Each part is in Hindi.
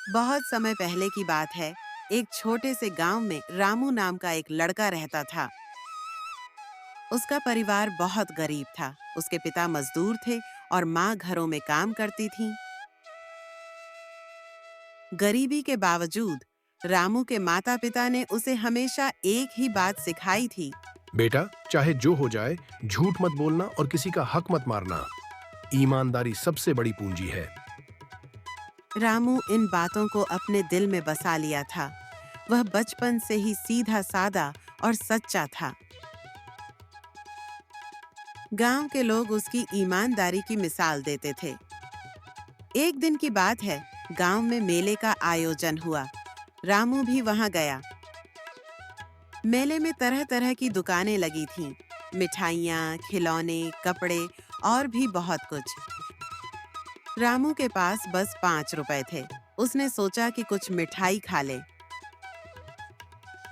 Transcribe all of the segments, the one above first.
बहुत समय पहले की बात है। एक छोटे से गांव में रामू नाम का एक लड़का रहता था। उसका परिवार बहुत गरीब था। उसके पिता मजदूर थे और माँ घरों में काम करती थी। गरीबी के बावजूद रामू के माता पिता ने उसे हमेशा एक ही बात सिखाई थी। बेटा, चाहे जो हो जाए, झूठ मत बोलना और किसी का हक मत मारना। ईमानदारी सबसे बड़ी पूंजी है। रामू इन बातों को अपने दिल में बसा लिया था। वह बचपन से ही सीधा सादा और सच्चा था। गांव के लोग उसकी ईमानदारी की मिसाल देते थे। एक दिन की बात है, गांव में मेले का आयोजन हुआ। रामू भी वहां गया। मेले में तरह तरह की दुकानें लगी थीं। मिठाइयाँ, खिलौने, कपड़े और भी बहुत कुछ। रामू के पास बस 5 रुपए थे। उसने सोचा कि कुछ मिठाई खा ले।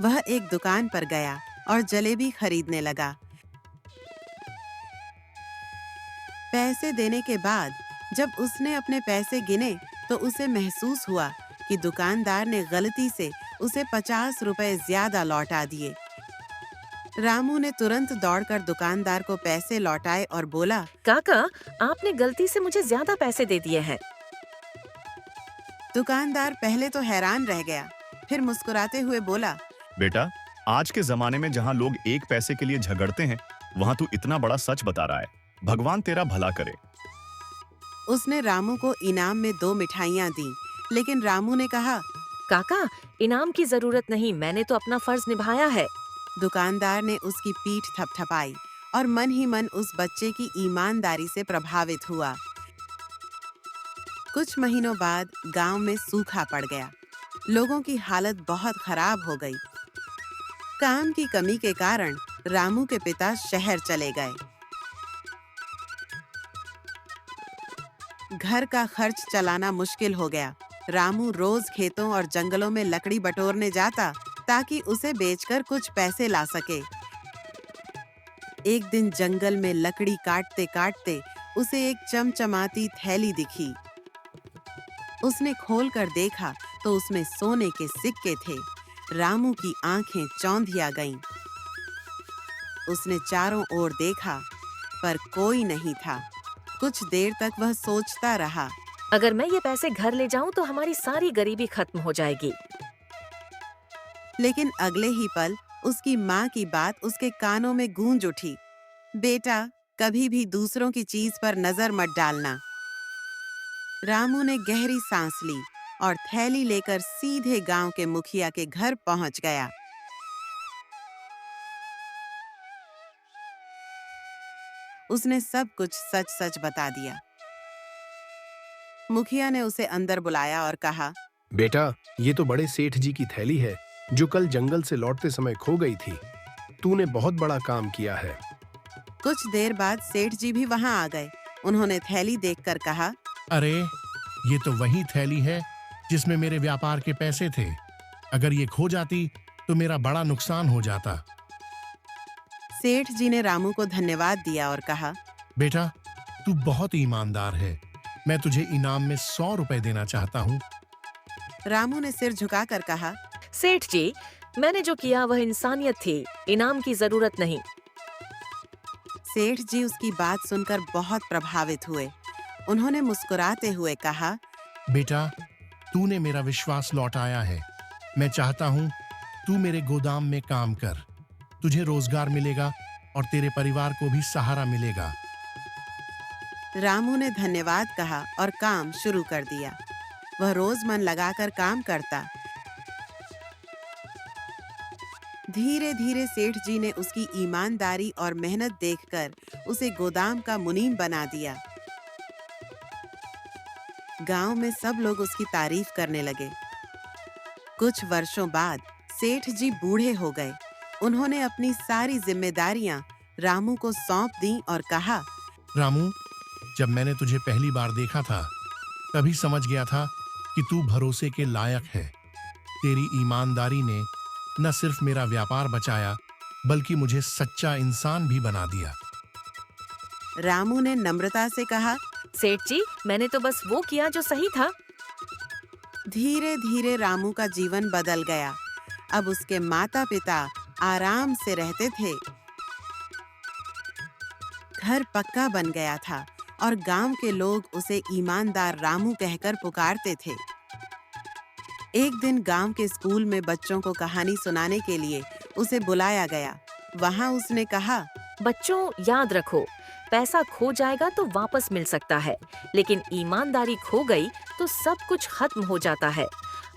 वह एक दुकान पर गया और जलेबी खरीदने लगा। पैसे देने के बाद जब उसने अपने पैसे गिने तो उसे महसूस हुआ कि दुकानदार ने गलती से उसे 50 रुपए ज्यादा लौटा दिए। रामू ने तुरंत दौड़कर दुकानदार को पैसे लौटाए और बोला, काका, आपने गलती से मुझे ज्यादा पैसे दे दिए हैं। दुकानदार पहले तो हैरान रह गया, फिर मुस्कुराते हुए बोला, बेटा, आज के जमाने में जहाँ लोग एक पैसे के लिए झगड़ते हैं, वहाँ तू इतना बड़ा सच बता रहा है। भगवान तेरा भला करे। उसने रामू को इनाम में 2 मिठाइयाँ दी, लेकिन रामू ने कहा, काका, इनाम की जरूरत नहीं, मैंने तो अपना फर्ज निभाया है। दुकानदार ने उसकी पीठ थपथपाई और मन ही मन उस बच्चे की ईमानदारी से प्रभावित हुआ। कुछ महीनों बाद गांव में सूखा पड़ गया। लोगों की हालत बहुत खराब हो गई। काम की कमी के कारण रामू के पिता शहर चले गए। घर का खर्च चलाना मुश्किल हो गया। रामू रोज खेतों और जंगलों में लकड़ी बटोरने जाता ताकि उसे बेचकर कुछ पैसे ला सके। एक दिन जंगल में लकड़ी काटते काटते उसे एक चमचमाती थैली दिखी। उसने खोलकर देखा तो उसमें सोने के सिक्के थे। रामू की आंखें चौंधिया गईं। उसने चारों ओर देखा, पर कोई नहीं था। कुछ देर तक वह सोचता रहा। अगर मैं ये पैसे घर ले जाऊं तो हमारी सारी गरीबी खत्म हो जाएगी। लेकिन अगले ही पल उसकी माँ की बात उसके कानों में गूंज उठी, बेटा, कभी भी दूसरों की चीज पर नजर मत डालना। रामू ने गहरी सांस ली और थैली लेकर सीधे गांव के मुखिया के घर पहुंच गया। उसने सब कुछ सच सच बता दिया। मुखिया ने उसे अंदर बुलाया और कहा, बेटा, ये तो बड़े सेठ जी की थैली है जो कल जंगल से लौटते समय खो गई थी। तूने बहुत बड़ा काम किया है। कुछ देर बाद सेठ जी भी वहां आ गए। उन्होंने थैली देखकर कहा, अरे, ये तो वही थैली है जिसमें मेरे व्यापार के पैसे थे। अगर ये खो जाती तो मेरा बड़ा नुकसान हो जाता। सेठ जी ने रामू को धन्यवाद दिया और कहा, बेटा, तू बहुत ईमानदार है। मैं तुझे इनाम में 100 रुपए देना चाहता हूँ। रामू ने सिर झुकाकर कहा, सेठ जी, मैंने जो किया वह इंसानियत थी, इनाम की जरूरत नहीं। सेठ जी उसकी बात सुनकर बहुत प्रभावित हुए। उन्होंने मुस्कुराते हुए कहा, बेटा, तूने मेरा विश्वास लौटाया है। मैं चाहता हूँ तू मेरे गोदाम में काम कर। तुझे रोजगार मिलेगा और तेरे परिवार को भी सहारा मिलेगा। रामू ने धन्यवाद कहा और काम शुरू कर दिया। वह रोज मन लगाकर काम करता। धीरे धीरे सेठ जी ने उसकी ईमानदारी और मेहनत देखकर उसे गोदाम का मुनीम बना दिया। गांव में सब लोग उसकी तारीफ करने लगे। कुछ वर्षों बाद सेठ जी बूढ़े हो गए। उन्होंने अपनी सारी जिम्मेदारियां रामू को सौंप दी और कहा, रामू, जब मैंने तुझे पहली बार देखा था तभी समझ गया था कि तू भरोसे के लायक है। तेरी ईमानदारी ने न सिर्फ मेरा व्यापार बचाया बल्कि मुझे सच्चा इंसान भी बना दिया। रामू ने नम्रता से कहा, सेठ जी, मैंने तो बस वो किया जो सही था। धीरे धीरे रामू का जीवन बदल गया। अब उसके माता पिता आराम से रहते थे। घर पक्का बन गया था और गांव के लोग उसे ईमानदार रामू कहकर पुकारते थे। एक दिन गांव के स्कूल में बच्चों को कहानी सुनाने के लिए उसे बुलाया गया। वहां उसने कहा, बच्चों, याद रखो, पैसा खो जाएगा तो वापस मिल सकता है, लेकिन ईमानदारी खो गई तो सब कुछ खत्म हो जाता है।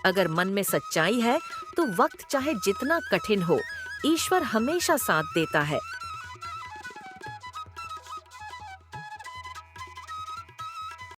अगर मन में सच्चाई है तो वक्त चाहे जितना कठिन हो, ईश्वर हमेशा साथ देता है।